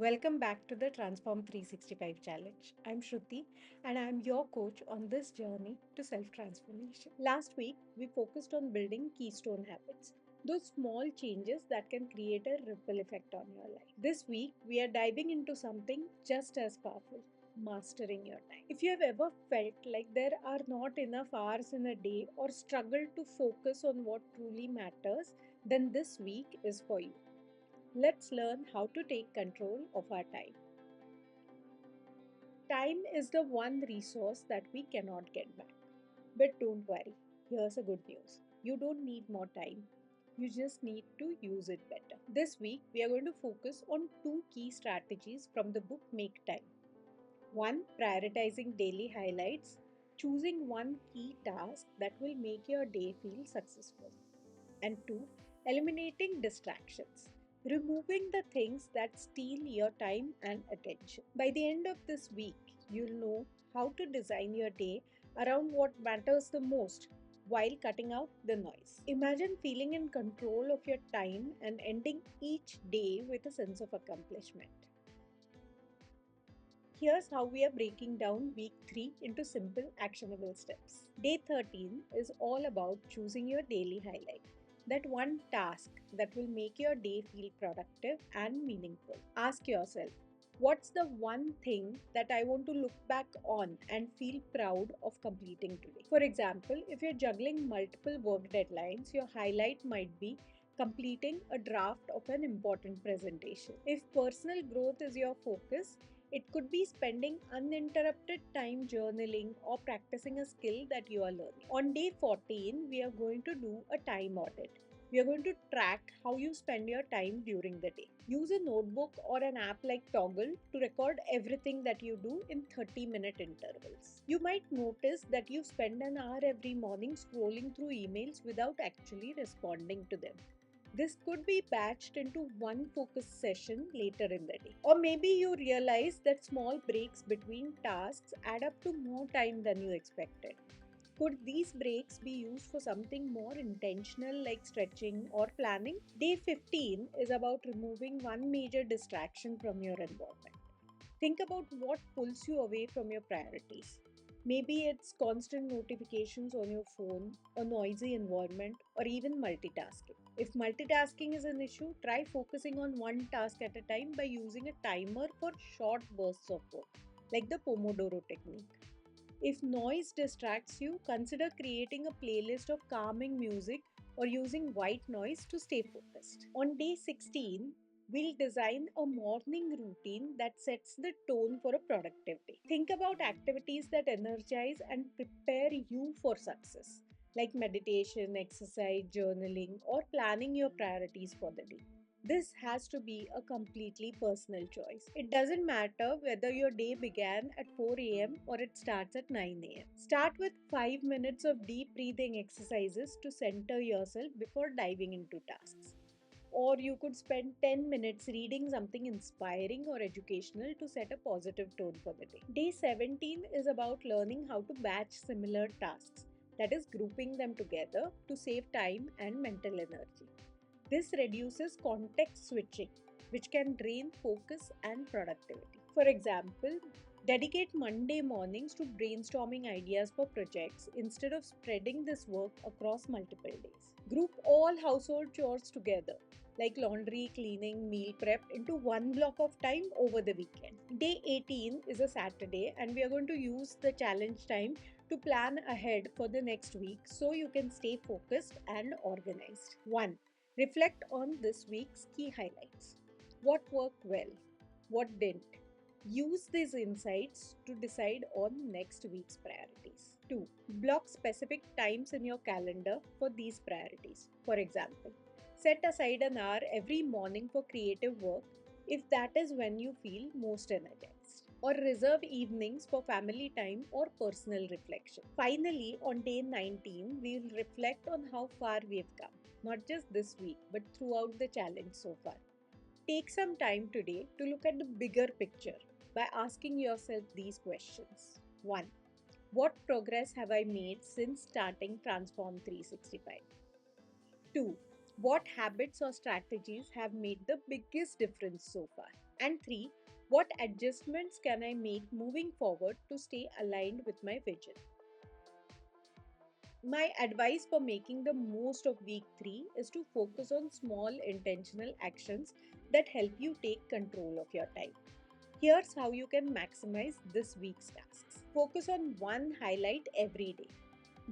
Welcome back to the Transform 365 Challenge. I'm Shruti and I'm your coach on this journey to self transformation. Last week, we focused on building keystone habits, those small changes that can create a ripple effect on your life. This week, we are diving into something just as powerful: mastering your time. If you have ever felt like there are not enough hours in a day or struggled to focus on what truly matters, then this week is for you. Let's learn how to take control of our time. Time is the one resource that we cannot get back. But don't worry, here's a good news. You don't need more time. You just need to use it better. This week, we are going to focus on two key strategies from the book Make Time. One, prioritizing daily highlights, choosing one key task that will make your day feel successful. And two, eliminating distractions, removing the things that steal your time and attention. By the end of this week, you'll know how to design your day around what matters the most while cutting out the noise. Imagine feeling in control of your time and ending each day with a sense of accomplishment. Here's how we are breaking down week 3 into simple, actionable steps. Day 13 is all about choosing your daily highlight. That one task that will make your day feel productive and meaningful. Ask yourself, what's the one thing that I want to look back on and feel proud of completing today? For example, if you're juggling multiple work deadlines, your highlight might be completing a draft of an important presentation. If personal growth is your focus, it could be spending uninterrupted time journaling or practicing a skill that you are learning. On day 14, we are going to do a time audit. We are going to track how you spend your time during the day. Use a notebook or an app like Toggle to record everything that you do in 30-minute intervals. You might notice that you spend an hour every morning scrolling through emails without actually responding to them. This could be batched into one focus session later in the day. Or maybe you realize that small breaks between tasks add up to more time than you expected. Could these breaks be used for something more intentional like stretching or planning? Day 15 is about removing one major distraction from your environment. Think about what pulls you away from your priorities. Maybe it's constant notifications on your phone, a noisy environment, or even multitasking. If multitasking is an issue, try focusing on one task at a time by using a timer for short bursts of work, like the Pomodoro technique. If noise distracts you, consider creating a playlist of calming music or using white noise to stay focused. On day 16, we'll design a morning routine that sets the tone for a productive day. Think about activities that energize and prepare you for success, like meditation, exercise, journaling, or planning your priorities for the day. This has to be a completely personal choice. It doesn't matter whether your day began at 4 am or it starts at 9 am. Start with 5 minutes of deep breathing exercises to center yourself before diving into tasks. Or you could spend 10 minutes reading something inspiring or educational to set a positive tone for the day. Day 17 is about learning how to batch similar tasks, that is, grouping them together to save time and mental energy. This reduces context switching, which can drain focus and productivity. For example, dedicate Monday mornings to brainstorming ideas for projects instead of spreading this work across multiple days. Group all household chores together, like laundry, cleaning, meal prep, into one block of time over the weekend. Day 18 is a Saturday, and we are going to use the challenge time to plan ahead for the next week so you can stay focused and organized. 1. Reflect on this week's key highlights. What worked well? What didn't? Use these insights to decide on next week's priorities. 2. Block specific times in your calendar for these priorities. For example, set aside an hour every morning for creative work if that is when you feel most energized. Or reserve evenings for family time or personal reflection. Finally, on day 19, we'll reflect on how far we've come, not just this week, but throughout the challenge so far. Take some time today to look at the bigger picture by asking yourself these questions. 1. What progress have I made since starting Transform 365? 2. What habits or strategies have made the biggest difference so far? And 3. What adjustments can I make moving forward to stay aligned with my vision? My advice for making the most of week 3 is to focus on small intentional actions that help you take control of your time. Here's how you can maximize this week's tasks. Focus on one highlight every day.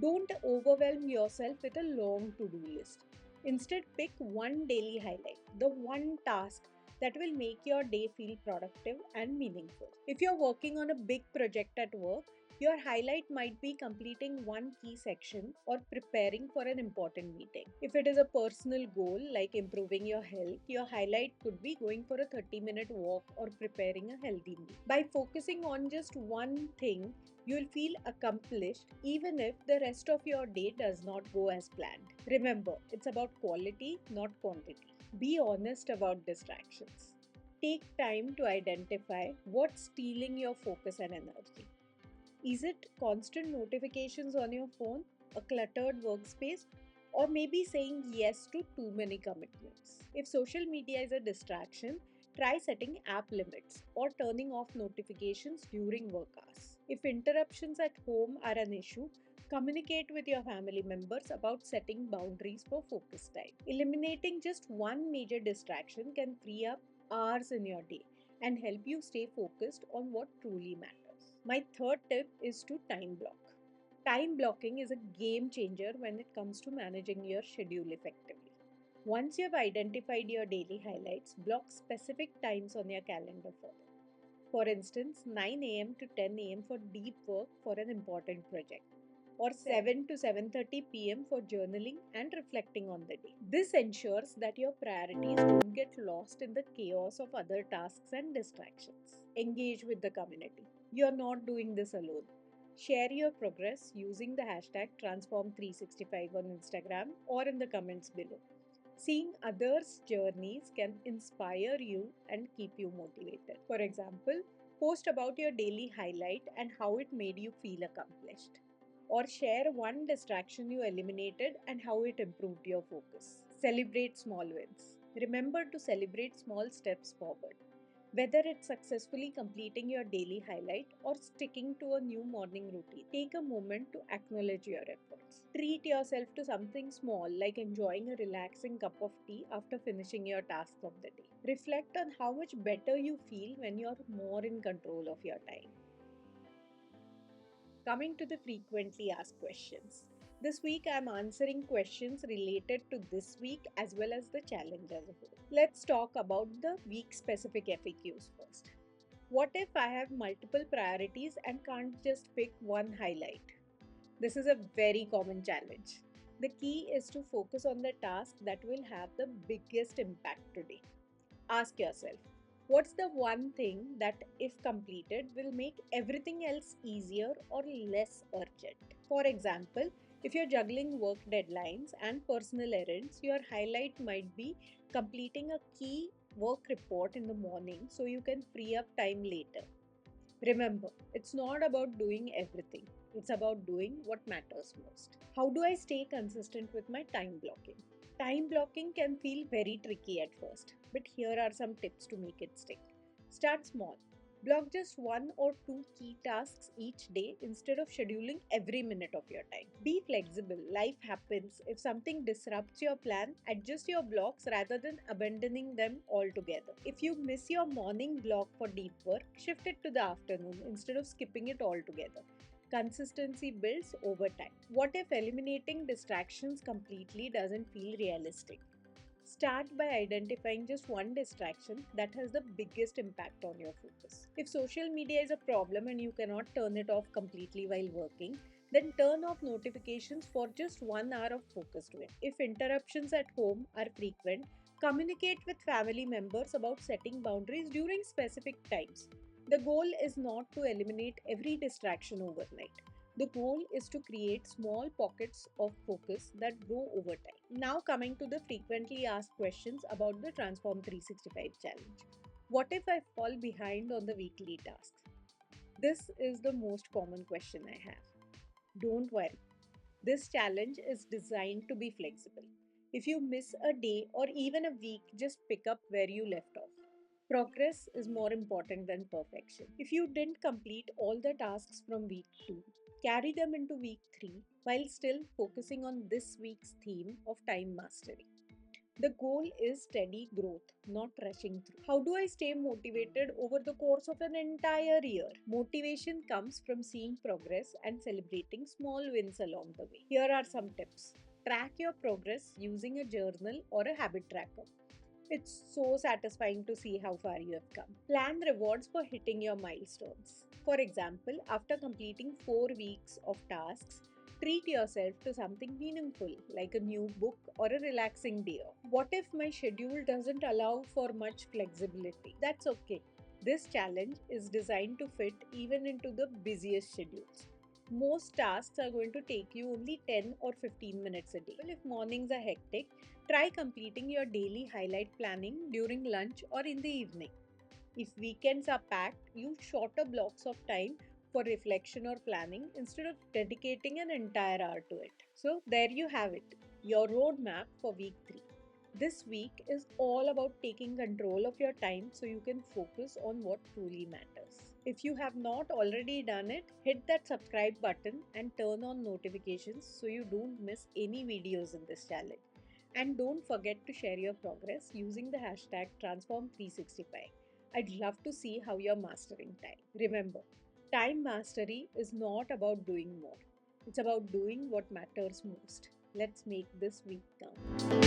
Don't overwhelm yourself with a long to do list. Instead, pick one daily highlight, the one task that will make your day feel productive and meaningful. If you're working on a big project at work, your highlight might be completing one key section or preparing for an important meeting. If it is a personal goal like improving your health, your highlight could be going for a 30-minute walk or preparing a healthy meal. By focusing on just one thing, you'll feel accomplished even if the rest of your day does not go as planned. Remember, it's about quality, not quantity. Be honest about distractions. Take time to identify what's stealing your focus and energy. Is it constant notifications on your phone, a cluttered workspace, or maybe saying yes to too many commitments? If social media is a distraction, try setting app limits or turning off notifications during work hours. If interruptions at home are an issue, communicate with your family members about setting boundaries for focus time. Eliminating just one major distraction can free up hours in your day and help you stay focused on what truly matters. My third tip is to time block. Time blocking is a game changer when it comes to managing your schedule effectively. Once you have identified your daily highlights, block specific times on your calendar for them. For instance, 9 a.m. to 10 a.m. for deep work for an important project, or 7 to 7:30 p.m. for journaling and reflecting on the day. This ensures that your priorities don't get lost in the chaos of other tasks and distractions. Engage with the community. You're not doing this alone. Share your progress using the hashtag Transform365 on Instagram or in the comments below. Seeing others' journeys can inspire you and keep you motivated. For example, post about your daily highlight and how it made you feel accomplished. Or share one distraction you eliminated and how it improved your focus. Celebrate small wins. Remember to celebrate small steps forward. Whether it's successfully completing your daily highlight or sticking to a new morning routine, take a moment to acknowledge your efforts. Treat yourself to something small like enjoying a relaxing cup of tea after finishing your task of the day. Reflect on how much better you feel when you're more in control of your time. Coming to the frequently asked questions. This week I'm answering questions related to this week as well as the challenge as a whole. Let's talk about the week specific FAQs first. What if I have multiple priorities and can't just pick one highlight? This is a very common challenge. The key is to focus on the task that will have the biggest impact today. Ask yourself, what's the one thing that, if completed, will make everything else easier or less urgent? For example, if you're juggling work deadlines and personal errands, your highlight might be completing a key work report in the morning so you can free up time later. Remember, it's not about doing everything, it's about doing what matters most. How do I stay consistent with my time blocking? Time blocking can feel very tricky at first, but here are some tips to make it stick. Start small. Block just one or two key tasks each day instead of scheduling every minute of your time. Be flexible, life happens. If something disrupts your plan, adjust your blocks rather than abandoning them altogether. If you miss your morning block for deep work, shift it to the afternoon instead of skipping it altogether. Consistency builds over time. What if eliminating distractions completely doesn't feel realistic? Start by identifying just one distraction that has the biggest impact on your focus. If social media is a problem and you cannot turn it off completely while working, then turn off notifications for just 1 hour of focused work. If interruptions at home are frequent, communicate with family members about setting boundaries during specific times. The goal is not to eliminate every distraction overnight. The goal is to create small pockets of focus that grow over time. Now, coming to the frequently asked questions about the Transform 365 challenge. What if I fall behind on the weekly tasks? This is the most common question I have. Don't worry, this challenge is designed to be flexible. If you miss a day or even a week, just pick up where you left off. Progress is more important than perfection. If you didn't complete all the tasks from week 2, carry them into week 3 while still focusing on this week's theme of time mastery. The goal is steady growth, not rushing through. How do I stay motivated over the course of an entire year? Motivation comes from seeing progress and celebrating small wins along the way. Here are some tips. Track your progress using a journal or a habit tracker. It's so satisfying to see how far you have come. Plan rewards for hitting your milestones. For example, after completing 4 weeks of tasks, treat yourself to something meaningful like a new book or a relaxing day off. What if my schedule doesn't allow for much flexibility? That's okay. This challenge is designed to fit even into the busiest schedules. Most tasks are going to take you only 10 or 15 minutes a day. Well, if mornings are hectic, try completing your daily highlight planning during lunch or in the evening. If weekends are packed, use shorter blocks of time for reflection or planning instead of dedicating an entire hour to it. So, there you have it, your roadmap for week 3. This week is all about taking control of your time so you can focus on what truly matters. If you have not already done it, hit that subscribe button and turn on notifications so you don't miss any videos in this challenge. And don't forget to share your progress using the hashtag Transform365. I'd love to see how you're mastering time. Remember, time mastery is not about doing more, it's about doing what matters most. Let's make this week count.